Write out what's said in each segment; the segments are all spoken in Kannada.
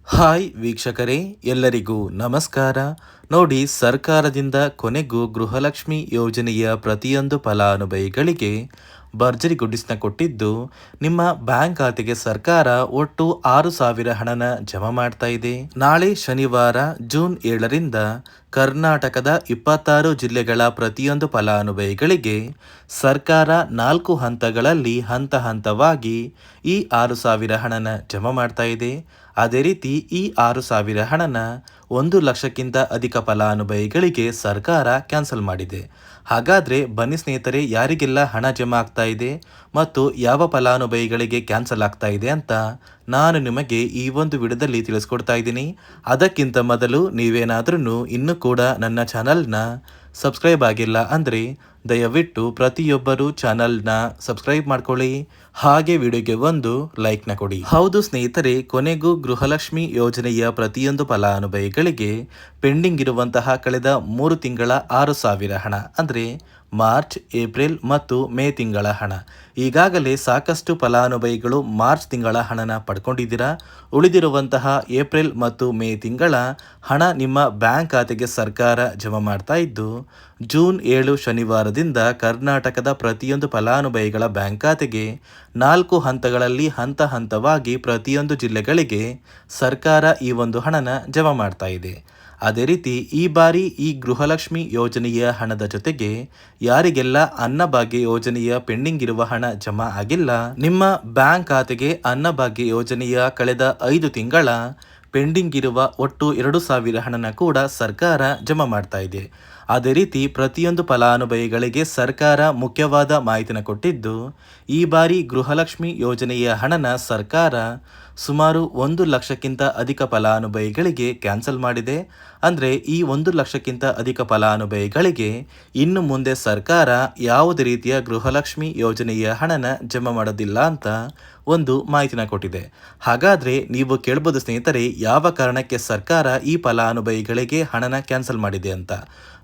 ಹಾಯ್ ವೀಕ್ಷಕರೇ, ಎಲ್ಲರಿಗೂ ನಮಸ್ಕಾರ. ನೋಡಿ, ಸರ್ಕಾರದಿಂದ ಕೊನೆಗೂ ಗೃಹಲಕ್ಷ್ಮಿ ಯೋಜನೆಯ ಪ್ರತಿಯೊಂದು ಫಲಾನುಭವಿಗಳಿಗೆ ಭರ್ಜರಿ ಗುಡ್ಡಿಸ್ನ ಕೊಟ್ಟಿದ್ದು, ನಿಮ್ಮ ಬ್ಯಾಂಕ್ ಖಾತೆಗೆ ಸರ್ಕಾರ ಒಟ್ಟು 6,000 ಹಣನ ಜಮಾ ಮಾಡ್ತಾ ಇದೆ. ನಾಳೆ ಶನಿವಾರ ಜೂನ್ 7ರಿಂದ ಕರ್ನಾಟಕದ 26 ಜಿಲ್ಲೆಗಳ ಪ್ರತಿಯೊಂದು ಫಲಾನುಭವಿಗಳಿಗೆ ಸರ್ಕಾರ 4 ಹಂತಗಳಲ್ಲಿ ಹಂತ ಹಂತವಾಗಿ ಈ 6,000 ಹಣನ ಜಮಾ ಮಾಡ್ತಾ ಇದೆ. ಅದೇ ರೀತಿ ಈ 6,000 ಹಣನ 1,00,000ಕ್ಕಿಂತ ಅಧಿಕ ಫಲಾನುಭವಿಗಳಿಗೆ ಸರ್ಕಾರ ಕ್ಯಾನ್ಸಲ್ ಮಾಡಿದೆ. ಹಾಗಾದರೆ ಬನ್ನಿ ಸ್ನೇಹಿತರೆ, ಯಾರಿಗೆಲ್ಲ ಹಣ ಜಮಾ ಆಗ್ತಾ ಇದೆ ಮತ್ತು ಯಾವ ಫಲಾನುಭವಿಗಳಿಗೆ ಕ್ಯಾನ್ಸಲ್ ಆಗ್ತಾ ಇದೆ ಅಂತ ನಾನು ನಿಮಗೆ ಈ ಒಂದು ವಿಡಿಯೋದಲ್ಲಿ ತಿಳಿಸ್ಕೊಡ್ತಾ ಇದ್ದೀನಿ. ಅದಕ್ಕಿಂತ ಮೊದಲು ನೀವೇನಾದ್ರೂ ಇನ್ನೂ ಕೂಡ ನನ್ನ ಚಾನಲ್ನ ಸಬ್ಸ್ಕ್ರೈಬ್ ಆಗಿಲ್ಲ ಅಂದರೆ ದಯವಿಟ್ಟು ಪ್ರತಿಯೊಬ್ಬರು ಚಾನಲ್ನ ಸಬ್ಸ್ಕ್ರೈಬ್ ಮಾಡ್ಕೊಳ್ಳಿ, ಹಾಗೆ ವಿಡಿಯೋಗೆ ಒಂದು ಲೈಕ್ನ ಕೊಡಿ. ಹೌದು ಸ್ನೇಹಿತರೆ, ಕೊನೆಗೂ ಗೃಹಲಕ್ಷ್ಮಿ ಯೋಜನೆಯ ಪ್ರತಿಯೊಂದು ಫಲಾನುಭವಿಗಳಿಗೆ ಪೆಂಡಿಂಗ್ ಇರುವಂತಹ ಕಳೆದ 3 ತಿಂಗಳ 6,000 ಹಣ ಅಂದರೆ ಮಾರ್ಚ್, ಏಪ್ರಿಲ್ ಮತ್ತು ಮೇ ತಿಂಗಳ ಹಣ. ಈಗಾಗಲೇ ಸಾಕಷ್ಟು ಫಲಾನುಭವಿಗಳು ಮಾರ್ಚ್ ತಿಂಗಳ ಹಣನ ಪಡ್ಕೊಂಡಿದ್ದೀರಾ. ಉಳಿದಿರುವಂತಹ ಏಪ್ರಿಲ್ ಮತ್ತು ಮೇ ತಿಂಗಳ ಹಣ ನಿಮ್ಮ ಬ್ಯಾಂಕ್ ಖಾತೆಗೆ ಸರ್ಕಾರ ಜಮಾ ಮಾಡ್ತಾ ಇದ್ದು, ಜೂನ್ 7 ಶನಿವಾರದಿಂದ ಕರ್ನಾಟಕದ ಪ್ರತಿಯೊಂದು ಫಲಾನುಭವಿಗಳ ಬ್ಯಾಂಕ್ ಖಾತೆಗೆ 4 ಹಂತಗಳಲ್ಲಿ ಹಂತ ಹಂತವಾಗಿ ಪ್ರತಿಯೊಂದು ಜಿಲ್ಲೆಗಳಿಗೆ ಸರ್ಕಾರ ಈ ಒಂದು ಹಣನ ಜಮಾ ಮಾಡ್ತಾ ಇದೆ. ಅದೇ ರೀತಿ ಈ ಬಾರಿ ಈ ಗೃಹಲಕ್ಷ್ಮಿ ಯೋಜನೆಯ ಹಣದ ಜೊತೆಗೆ ಯಾರಿಗೆಲ್ಲ ಅನ್ನಭಾಗ್ಯ ಯೋಜನೆಯ ಪೆಂಡಿಂಗ್ ಇರುವ ಹಣ ಜಮಾ ಆಗಿಲ್ಲ, ನಿಮ್ಮ ಬ್ಯಾಂಕ್ ಖಾತೆಗೆ ಅನ್ನಭಾಗ್ಯ ಯೋಜನೆಯ ಕಳೆದ 5 ತಿಂಗಳ ಪೆಂಡಿಂಗ್ ಇರುವ ಒಟ್ಟು 2,000 ಹಣನ ಕೂಡ ಸರ್ಕಾರ ಜಮಾ ಮಾಡ್ತಾ ಇದೆ. ಅದೇ ರೀತಿ ಪ್ರತಿಯೊಂದು ಫಲಾನುಭವಿಗಳಿಗೆ ಸರ್ಕಾರ ಮುಖ್ಯವಾದ ಮಾಹಿತಿನ ಕೊಟ್ಟಿದ್ದು, ಈ ಬಾರಿ ಗೃಹಲಕ್ಷ್ಮಿ ಯೋಜನೆಯ ಹಣನ ಸರ್ಕಾರ ಸುಮಾರು 1,00,000ಕ್ಕಿಂತ ಅಧಿಕ ಫಲಾನುಭವಿಗಳಿಗೆ ಕ್ಯಾನ್ಸಲ್ ಮಾಡಿದೆ. ಅಂದರೆ ಈ 1,00,000ಕ್ಕಿಂತ ಅಧಿಕ ಫಲಾನುಭವಿಗಳಿಗೆ ಇನ್ನು ಮುಂದೆ ಸರ್ಕಾರ ಯಾವುದೇ ರೀತಿಯ ಗೃಹಲಕ್ಷ್ಮಿ ಯೋಜನೆಯ ಹಣನ ಜಮಾ ಮಾಡೋದಿಲ್ಲ ಅಂತ ಒಂದು ಮಾಹಿತಿನ ಕೊಟ್ಟಿದೆ. ಹಾಗಾದರೆ ನೀವು ಕೇಳ್ಬೋದು ಸ್ನೇಹಿತರೆ, ಯಾವ ಕಾರಣಕ್ಕೆ ಸರ್ಕಾರ ಈ ಫಲಾನುಭವಿಗಳಿಗೆ ಹಣನ ಕ್ಯಾನ್ಸಲ್ ಮಾಡಿದೆ ಅಂತ.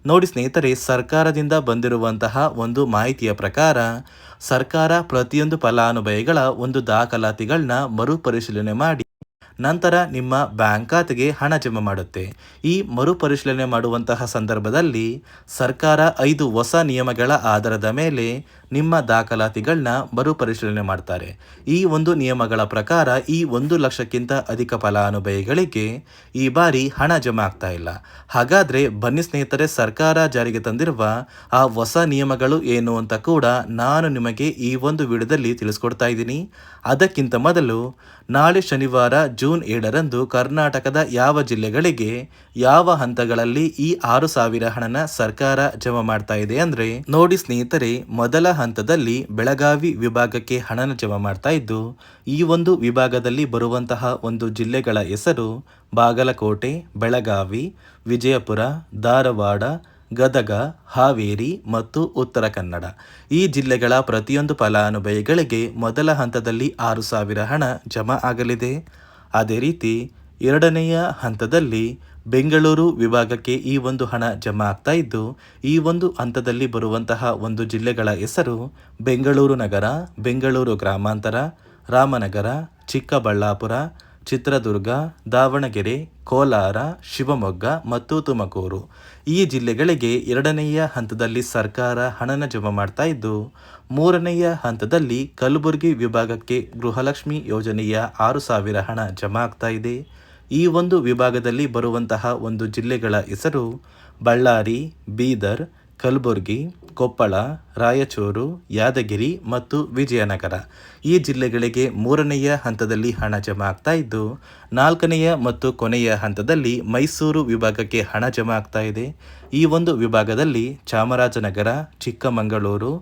ನೋಡಿ ಸ್ನೇಹಿತರೆ, ಸರ್ಕಾರದಿಂದ ಬಂದಿರುವಂತಹ ಒಂದು ಮಾಹಿತಿಯ ಪ್ರಕಾರ ಸರ್ಕಾರ ಪ್ರತಿಯೊಂದು ಫಲಾನುಭವಿಗಳ ಒಂದು ದಾಖಲಾತಿಗಳನ್ನ ಮರುಪರಿಶೀಲನೆ ಮಾಡಿ ನಂತರ ನಿಮ್ಮ ಬ್ಯಾಂಕ್ ಖಾತೆಗೆ ಹಣ ಜಮಾ ಮಾಡುತ್ತೆ. ಈ ಮರುಪರಿಶೀಲನೆ ಮಾಡುವಂತಹ ಸಂದರ್ಭದಲ್ಲಿ ಸರ್ಕಾರ 5 ಹೊಸ ನಿಯಮಗಳ ಆಧಾರದ ಮೇಲೆ ನಿಮ್ಮ ದಾಖಲಾತಿಗಳನ್ನ ಮರುಪರಿಶೀಲನೆ ಮಾಡ್ತಾರೆ. ಈ ಒಂದು ನಿಯಮಗಳ ಪ್ರಕಾರ ಈ 1,00,000ಕ್ಕಿಂತ ಅಧಿಕ ಫಲಾನುಭವಿಗಳಿಗೆ ಈ ಬಾರಿ ಹಣ ಜಮಾ ಆಗ್ತಾ ಇಲ್ಲ. ಹಾಗಾದರೆ ಬನ್ನಿ ಸ್ನೇಹಿತರೆ, ಸರ್ಕಾರ ಜಾರಿಗೆ ತಂದಿರುವ ಆ ಹೊಸ ನಿಯಮಗಳು ಏನು ಅಂತ ಕೂಡ ನಾನು ನಿಮಗೆ ಈ ಒಂದು ವಿಡಿಯೋದಲ್ಲಿ ತಿಳಿಸ್ಕೊಡ್ತಾ ಇದ್ದೀನಿ. ಅದಕ್ಕಿಂತ ಮೊದಲು ನಾಳೆ ಶನಿವಾರ ಜೂನ್ 7ರಂದು ಕರ್ನಾಟಕದ ಯಾವ ಜಿಲ್ಲೆಗಳಿಗೆ ಯಾವ ಹಂತಗಳಲ್ಲಿ ಈ 6,000 ಹಣನ ಸರ್ಕಾರ ಜಮಾ ಮಾಡ್ತಾ ಇದೆ ಅಂದರೆ, ನೋಡಿ ಸ್ನೇಹಿತರೆ, ಮೊದಲ ಹಂತದಲ್ಲಿ ಬೆಳಗಾವಿ ವಿಭಾಗಕ್ಕೆ ಹಣನ ಜಮಾ ಮಾಡ್ತಾ ಇದ್ದು, ಈ ಒಂದು ವಿಭಾಗದಲ್ಲಿ ಬರುವಂತಹ ಒಂದು ಜಿಲ್ಲೆಗಳ ಹೆಸರು ಬಾಗಲಕೋಟೆ, ಬೆಳಗಾವಿ, ವಿಜಯಪುರ, ಧಾರವಾಡ, ಗದಗ, ಹಾವೇರಿ ಮತ್ತು ಉತ್ತರ ಕನ್ನಡ. ಈ ಜಿಲ್ಲೆಗಳ ಪ್ರತಿಯೊಂದು ಫಲಾನುಭವಿಗಳಿಗೆ ಮೊದಲ ಹಂತದಲ್ಲಿ 6,000 ಹಣ ಜಮಾ ಆಗಲಿದೆ. ಅದೇ ರೀತಿ ಎರಡನೆಯ ಹಂತದಲ್ಲಿ ಬೆಂಗಳೂರು ವಿಭಾಗಕ್ಕೆ ಈ ಒಂದು ಹಣ ಜಮಾ ಆಗ್ತಾ ಇದ್ದು, ಈ ಒಂದು ಹಂತದಲ್ಲಿ ಬರುವಂತಹ ಒಂದು ಜಿಲ್ಲೆಗಳ ಹೆಸರು ಬೆಂಗಳೂರು ನಗರ, ಬೆಂಗಳೂರು ಗ್ರಾಮಾಂತರ, ರಾಮನಗರ, ಚಿಕ್ಕಬಳ್ಳಾಪುರ, ಚಿತ್ರದುರ್ಗ, ದಾವಣಗೆರೆ, ಕೋಲಾರ, ಶಿವಮೊಗ್ಗ ಮತ್ತು ತುಮಕೂರು. ಈ ಜಿಲ್ಲೆಗಳಿಗೆ ಎರಡನೆಯ ಹಂತದಲ್ಲಿ ಸರ್ಕಾರ ಹಣನ ಜಮಾ ಮಾಡ್ತಾ ಇದ್ದು, ಮೂರನೆಯ ಹಂತದಲ್ಲಿ ಕಲಬುರಗಿ ವಿಭಾಗಕ್ಕೆ ಗೃಹಲಕ್ಷ್ಮಿ ಯೋಜನೆಯ 6,000 ಹಣ ಜಮಾ ಆಗ್ತಾ ಇದೆ. ಈ ಒಂದು ವಿಭಾಗದಲ್ಲಿ ಬರುವಂತಹ ಒಂದು ಜಿಲ್ಲೆಗಳ ಹೆಸರು ಬಳ್ಳಾರಿ, ಬೀದರ್, ಕಲಬುರಗಿ, ಕೊಪ್ಪಳ, ರಾಯಚೂರು, ಯಾದಗಿರಿ ಮತ್ತು ವಿಜಯನಗರ. ಈ ಜಿಲ್ಲೆಗಳಿಗೆ ಮೂರನೆಯ ಹಂತದಲ್ಲಿ ಹಣ ಜಮಾ ಆಗ್ತಾ ಇದ್ದು, ನಾಲ್ಕನೆಯ ಮತ್ತು ಕೊನೆಯ ಹಂತದಲ್ಲಿ ಮೈಸೂರು ವಿಭಾಗಕ್ಕೆ ಹಣ ಜಮಾ ಆಗ್ತಾ ಇದೆ. ಈ ಒಂದು ವಿಭಾಗದಲ್ಲಿ ಚಾಮರಾಜನಗರ, ಚಿಕ್ಕಮಗಳೂರು,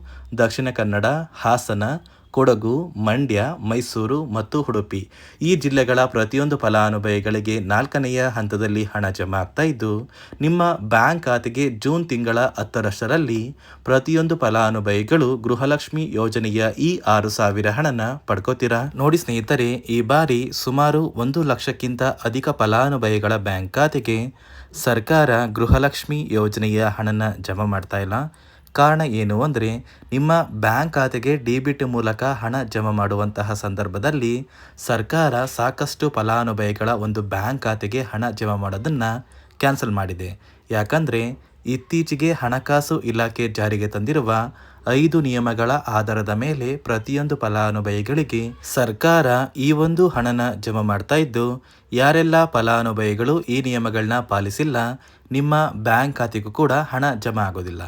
ದಕ್ಷಿಣ ಕನ್ನಡ, ಹಾಸನ, ಕೊಡಗು, ಮಂಡ್ಯ, ಮೈಸೂರು ಮತ್ತು ಉಡುಪಿ. ಈ ಜಿಲ್ಲೆಗಳ ಪ್ರತಿಯೊಂದು ಫಲಾನುಭವಿಗಳಿಗೆ ನಾಲ್ಕನೆಯ ಹಂತದಲ್ಲಿ ಹಣ ಜಮಾ ಆಗ್ತಾ ಇದ್ದು, ನಿಮ್ಮ ಬ್ಯಾಂಕ್ ಖಾತೆಗೆ ಜೂನ್ ತಿಂಗಳ 10ರಷ್ಟರಲ್ಲಿ ಪ್ರತಿಯೊಂದು ಫಲಾನುಭವಿಗಳು ಗೃಹಲಕ್ಷ್ಮಿ ಯೋಜನೆಯ ಈ 6,000 ಹಣನ ಪಡ್ಕೋತೀರಾ. ನೋಡಿ ಸ್ನೇಹಿತರೆ, ಈ ಬಾರಿ ಸುಮಾರು 1,00,000ಕ್ಕಿಂತ ಅಧಿಕ ಫಲಾನುಭವಿಗಳ ಬ್ಯಾಂಕ್ ಖಾತೆಗೆ ಸರ್ಕಾರ ಗೃಹಲಕ್ಷ್ಮಿ ಯೋಜನೆಯ ಹಣನ ಜಮಾ ಮಾಡ್ತಾ ಇಲ್ಲ. ಕಾರಣ ಏನು ಅಂದರೆ ನಿಮ್ಮ ಬ್ಯಾಂಕ್ ಖಾತೆಗೆ ಡೆಬಿಟ್ ಮೂಲಕ ಹಣ ಜಮಾ ಮಾಡುವಂತಹ ಸಂದರ್ಭದಲ್ಲಿ ಸರ್ಕಾರ ಸಾಕಷ್ಟು ಫಲಾನುಭವಿಗಳ ಒಂದು ಬ್ಯಾಂಕ್ ಖಾತೆಗೆ ಹಣ ಜಮಾ ಮಾಡೋದನ್ನು ಕ್ಯಾನ್ಸಲ್ ಮಾಡಿದೆ. ಯಾಕಂದರೆ ಇತ್ತೀಚೆಗೆ ಹಣಕಾಸು ಇಲಾಖೆ ಜಾರಿಗೆ ತಂದಿರುವ 5 ನಿಯಮಗಳ ಆಧಾರದ ಮೇಲೆ ಪ್ರತಿಯೊಂದು ಫಲಾನುಭವಿಗಳಿಗೆ ಸರ್ಕಾರ ಈ ಒಂದು ಹಣನ ಜಮಾ ಮಾಡ್ತಾ ಇದ್ದು, ಯಾರೆಲ್ಲ ಫಲಾನುಭವಿಗಳು ಈ ನಿಯಮಗಳನ್ನ ಪಾಲಿಸಿಲ್ಲ ನಿಮ್ಮ ಬ್ಯಾಂಕ್ ಖಾತೆಗೂ ಕೂಡ ಹಣ ಜಮಾ ಆಗೋದಿಲ್ಲ.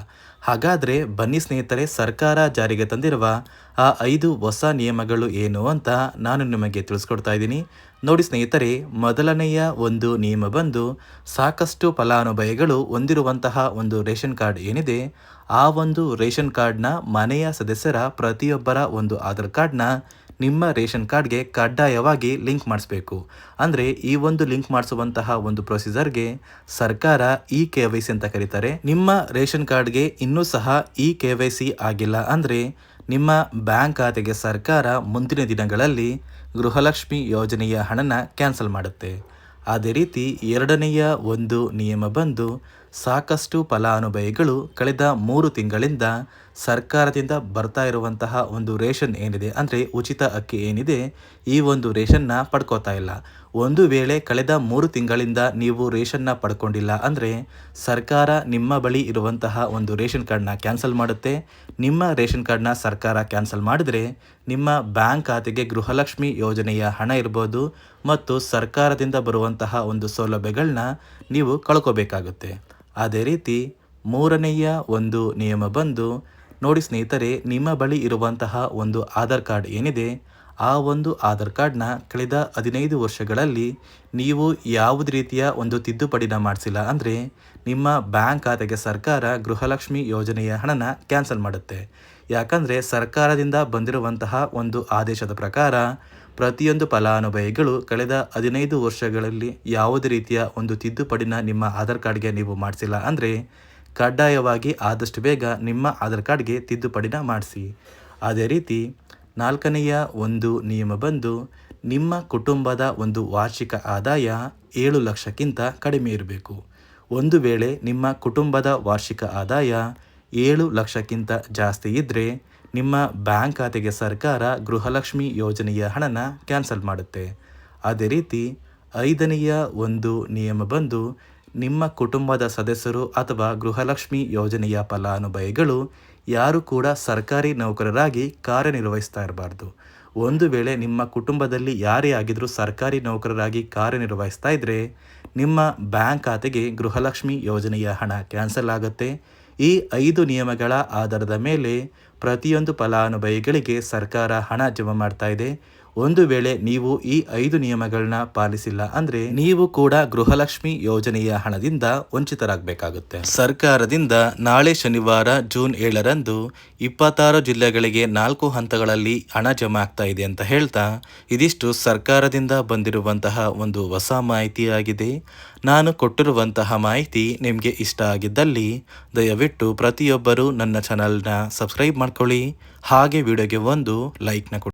ಹಾಗಾದರೆ ಬನ್ನಿ ಸ್ನೇಹಿತರೆ, ಸರ್ಕಾರ ಜಾರಿಗೆ ತಂದಿರುವ ಆ 5 ಹೊಸ ನಿಯಮಗಳು ಏನು ಅಂತ ನಾನು ನಿಮಗೆ ತಿಳಿಸ್ಕೊಡ್ತಾ ಇದ್ದೀನಿ. ನೋಡಿ ಸ್ನೇಹಿತರೆ, ಮೊದಲನೆಯ ಒಂದು ನಿಯಮ ಬಂದು ಸಾಕಷ್ಟು ಫಲಾನುಭವಿಗಳು ಹೊಂದಿರುವಂತಹ ಒಂದು ರೇಷನ್ ಕಾರ್ಡ್ ಏನಿದೆ, ಆ ಒಂದು ರೇಷನ್ ಕಾರ್ಡ್ನ ಮನೆಯ ಸದಸ್ಯರ ಪ್ರತಿಯೊಬ್ಬರ ಒಂದು ಆಧಾರ್ ಕಾರ್ಡ್ನ ನಿಮ್ಮ ರೇಷನ್ ಕಾರ್ಡ್ಗೆ ಕಡ್ಡಾಯವಾಗಿ ಲಿಂಕ್ ಮಾಡಿಸ್ಬೇಕು. ಅಂದರೆ ಈ ಒಂದು ಲಿಂಕ್ ಮಾಡಿಸುವಂತಹ ಒಂದು ಪ್ರೊಸೀಜರ್ಗೆ ಸರ್ಕಾರ KYC ಅಂತ ಕರೀತಾರೆ. ನಿಮ್ಮ ರೇಷನ್ ಕಾರ್ಡ್ಗೆ ಇನ್ನೂ ಸಹ KYC ಆಗಿಲ್ಲ ಅಂದರೆ ನಿಮ್ಮ ಬ್ಯಾಂಕ್ ಖಾತೆಗೆ ಸರ್ಕಾರ ಮುಂದಿನ ದಿನಗಳಲ್ಲಿ ಗೃಹಲಕ್ಷ್ಮಿ ಯೋಜನೆಯ ಹಣನ ಕ್ಯಾನ್ಸಲ್ ಮಾಡುತ್ತೆ. ಅದೇ ರೀತಿ ಎರಡನೆಯ ಒಂದು ನಿಯಮ ಬಂದು ಸಾಕಷ್ಟು ಫಲಾನುಭವಿಗಳು ಕಳೆದ 3 ತಿಂಗಳಿಂದ ಸರ್ಕಾರದಿಂದ ಬರ್ತಾ ಇರುವಂತಹ ಒಂದು ರೇಷನ್ ಏನಿದೆ, ಅಂದರೆ ಉಚಿತ ಅಕ್ಕಿ ಏನಿದೆ, ಈ ಒಂದು ರೇಷನ್ನ ಪಡ್ಕೋತಾ ಇಲ್ಲ. ಒಂದು ವೇಳೆ ಕಳೆದ 3 ತಿಂಗಳಿಂದ ನೀವು ರೇಷನ್ನ ಪಡ್ಕೊಂಡಿಲ್ಲ ಅಂದರೆ ಸರ್ಕಾರ ನಿಮ್ಮ ಬಳಿ ಇರುವಂತಹ ಒಂದು ರೇಷನ್ ಕಾರ್ಡ್ನ ಕ್ಯಾನ್ಸಲ್ ಮಾಡುತ್ತೆ. ನಿಮ್ಮ ರೇಷನ್ ಕಾರ್ಡ್ನ ಸರ್ಕಾರ ಕ್ಯಾನ್ಸಲ್ ಮಾಡಿದರೆ ನಿಮ್ಮ ಬ್ಯಾಂಕ್ ಖಾತೆಗೆ ಗೃಹಲಕ್ಷ್ಮಿ ಯೋಜನೆಯ ಹಣ ಇರ್ಬೋದು ಮತ್ತು ಸರ್ಕಾರದಿಂದ ಬರುವಂತಹ ಒಂದು ಸೌಲಭ್ಯಗಳನ್ನ ನೀವು ಕಳ್ಕೋಬೇಕಾಗುತ್ತೆ. ಅದೇ ರೀತಿ ಮೂರನೆಯ ಒಂದು ನಿಯಮ ಬಂದು ನೋಡಿ ಸ್ನೇಹಿತರೆ, ನಿಮ್ಮ ಬಳಿ ಇರುವಂತಹ ಒಂದು ಆಧಾರ್ ಕಾರ್ಡ್ ಏನಿದೆ, ಆ ಒಂದು ಆಧಾರ್ ಕಾರ್ಡ್ನ ಕಳೆದ 15 ವರ್ಷಗಳಲ್ಲಿ ನೀವು ಯಾವುದೇ ರೀತಿಯ ಒಂದು ತಿದ್ದುಪಡಿನ ಮಾಡಿಸಿಲ್ಲ ಅಂದರೆ ನಿಮ್ಮ ಬ್ಯಾಂಕ್ ಖಾತೆಗೆ ಸರ್ಕಾರ ಗೃಹಲಕ್ಷ್ಮಿ ಯೋಜನೆಯ ಹಣನ ಕ್ಯಾನ್ಸಲ್ ಮಾಡುತ್ತೆ. ಯಾಕಂದರೆ ಸರ್ಕಾರದಿಂದ ಬಂದಿರುವಂತಹ ಒಂದು ಆದೇಶದ ಪ್ರಕಾರ ಪ್ರತಿಯೊಂದು ಫಲಾನುಭವಿಗಳು ಕಳೆದ 15 ವರ್ಷಗಳಲ್ಲಿ ಯಾವುದೇ ರೀತಿಯ ಒಂದು ತಿದ್ದುಪಡಿನ ನಿಮ್ಮ ಆಧಾರ್ ಕಾರ್ಡ್ಗೆ ನೀವು ಮಾಡಿಸಿಲ್ಲ ಅಂದರೆ ಕಡ್ಡಾಯವಾಗಿ ಆದಷ್ಟು ಬೇಗ ನಿಮ್ಮ ಆಧಾರ್ ಕಾರ್ಡ್ಗೆ ತಿದ್ದುಪಡಿನ ಮಾಡಿಸಿ. ಅದೇ ರೀತಿ ನಾಲ್ಕನೆಯ ಒಂದು ನಿಯಮ ಬಂದು ನಿಮ್ಮ ಕುಟುಂಬದ ಒಂದು ವಾರ್ಷಿಕ ಆದಾಯ 7 ಲಕ್ಷಕ್ಕಿಂತ ಕಡಿಮೆ ಇರಬೇಕು. ಒಂದು ವೇಳೆ ನಿಮ್ಮ ಕುಟುಂಬದ ವಾರ್ಷಿಕ ಆದಾಯ 7 ಲಕ್ಷಕ್ಕಿಂತ ಜಾಸ್ತಿ ಇದ್ದರೆ ನಿಮ್ಮ ಬ್ಯಾಂಕ್ ಖಾತೆಗೆ ಸರ್ಕಾರ ಗೃಹಲಕ್ಷ್ಮಿ ಯೋಜನೆಯ ಹಣನ ಕ್ಯಾನ್ಸಲ್ ಮಾಡುತ್ತೆ. ಅದೇ ರೀತಿ ಐದನೆಯ ಒಂದು ನಿಯಮ ಬಂದು ನಿಮ್ಮ ಕುಟುಂಬದ ಸದಸ್ಯರು ಅಥವಾ ಗೃಹಲಕ್ಷ್ಮಿ ಯೋಜನೆಯ ಫಲಾನುಭವಿಗಳು ಯಾರು ಕೂಡ ಸರ್ಕಾರಿ ನೌಕರರಾಗಿ ಕಾರ್ಯನಿರ್ವಹಿಸ್ತಾ ಇರಬಾರ್ದು. ಒಂದು ವೇಳೆ ನಿಮ್ಮ ಕುಟುಂಬದಲ್ಲಿ ಯಾರೇ ಆಗಿದ್ರೂ ಸರ್ಕಾರಿ ನೌಕರರಾಗಿ ಕಾರ್ಯನಿರ್ವಹಿಸ್ತಾ ಇದ್ದರೆ ನಿಮ್ಮ ಬ್ಯಾಂಕ್ ಖಾತೆಗೆ ಗೃಹಲಕ್ಷ್ಮಿ ಯೋಜನೆಯ ಹಣ ಕ್ಯಾನ್ಸಲ್ ಆಗುತ್ತೆ. ಈ 5 ನಿಯಮಗಳ ಆಧಾರದ ಮೇಲೆ ಪ್ರತಿಯೊಂದು ಫಲಾನುಭವಿಗಳಿಗೆ ಸರ್ಕಾರ ಹಣ ಜಮಾ ಮಾಡ್ತಾ ಇದೆ. ಒಂದು ವೇಳೆ ನೀವು ಈ 5 ನಿಯಮಗಳನ್ನ ಪಾಲಿಸಿಲ್ಲ ಅಂದರೆ ನೀವು ಕೂಡ ಗೃಹಲಕ್ಷ್ಮಿ ಯೋಜನೆಯ ಹಣದಿಂದ ವಂಚಿತರಾಗಬೇಕಾಗುತ್ತೆ. ಸರ್ಕಾರದಿಂದ ನಾಳೆ ಶನಿವಾರ ಜೂನ್ 7ರಂದು 26 ಜಿಲ್ಲೆಗಳಿಗೆ 4 ಹಂತಗಳಲ್ಲಿ ಹಣ ಜಮಾ ಆಗ್ತಾ ಇದೆ ಅಂತ ಹೇಳ್ತಾ, ಇದಿಷ್ಟು ಸರ್ಕಾರದಿಂದ ಬಂದಿರುವಂತಹ ಒಂದು ಹೊಸ ಮಾಹಿತಿಯಾಗಿದೆ. ನಾನು ಕೊಟ್ಟಿರುವಂತಹ ಮಾಹಿತಿ ನಿಮಗೆ ಇಷ್ಟ ಆಗಿದ್ದಲ್ಲಿ ದಯವಿಟ್ಟು ಪ್ರತಿಯೊಬ್ಬರು ನನ್ನ ಚಾನಲ್ನ ಸಬ್ಸ್ಕ್ರೈಬ್ ಮಾಡ್ಕೊಳ್ಳಿ. ಹಾಗೆ ವಿಡಿಯೋಗೆ ಒಂದು ಲೈಕ್ನ ಕೊಡಿ.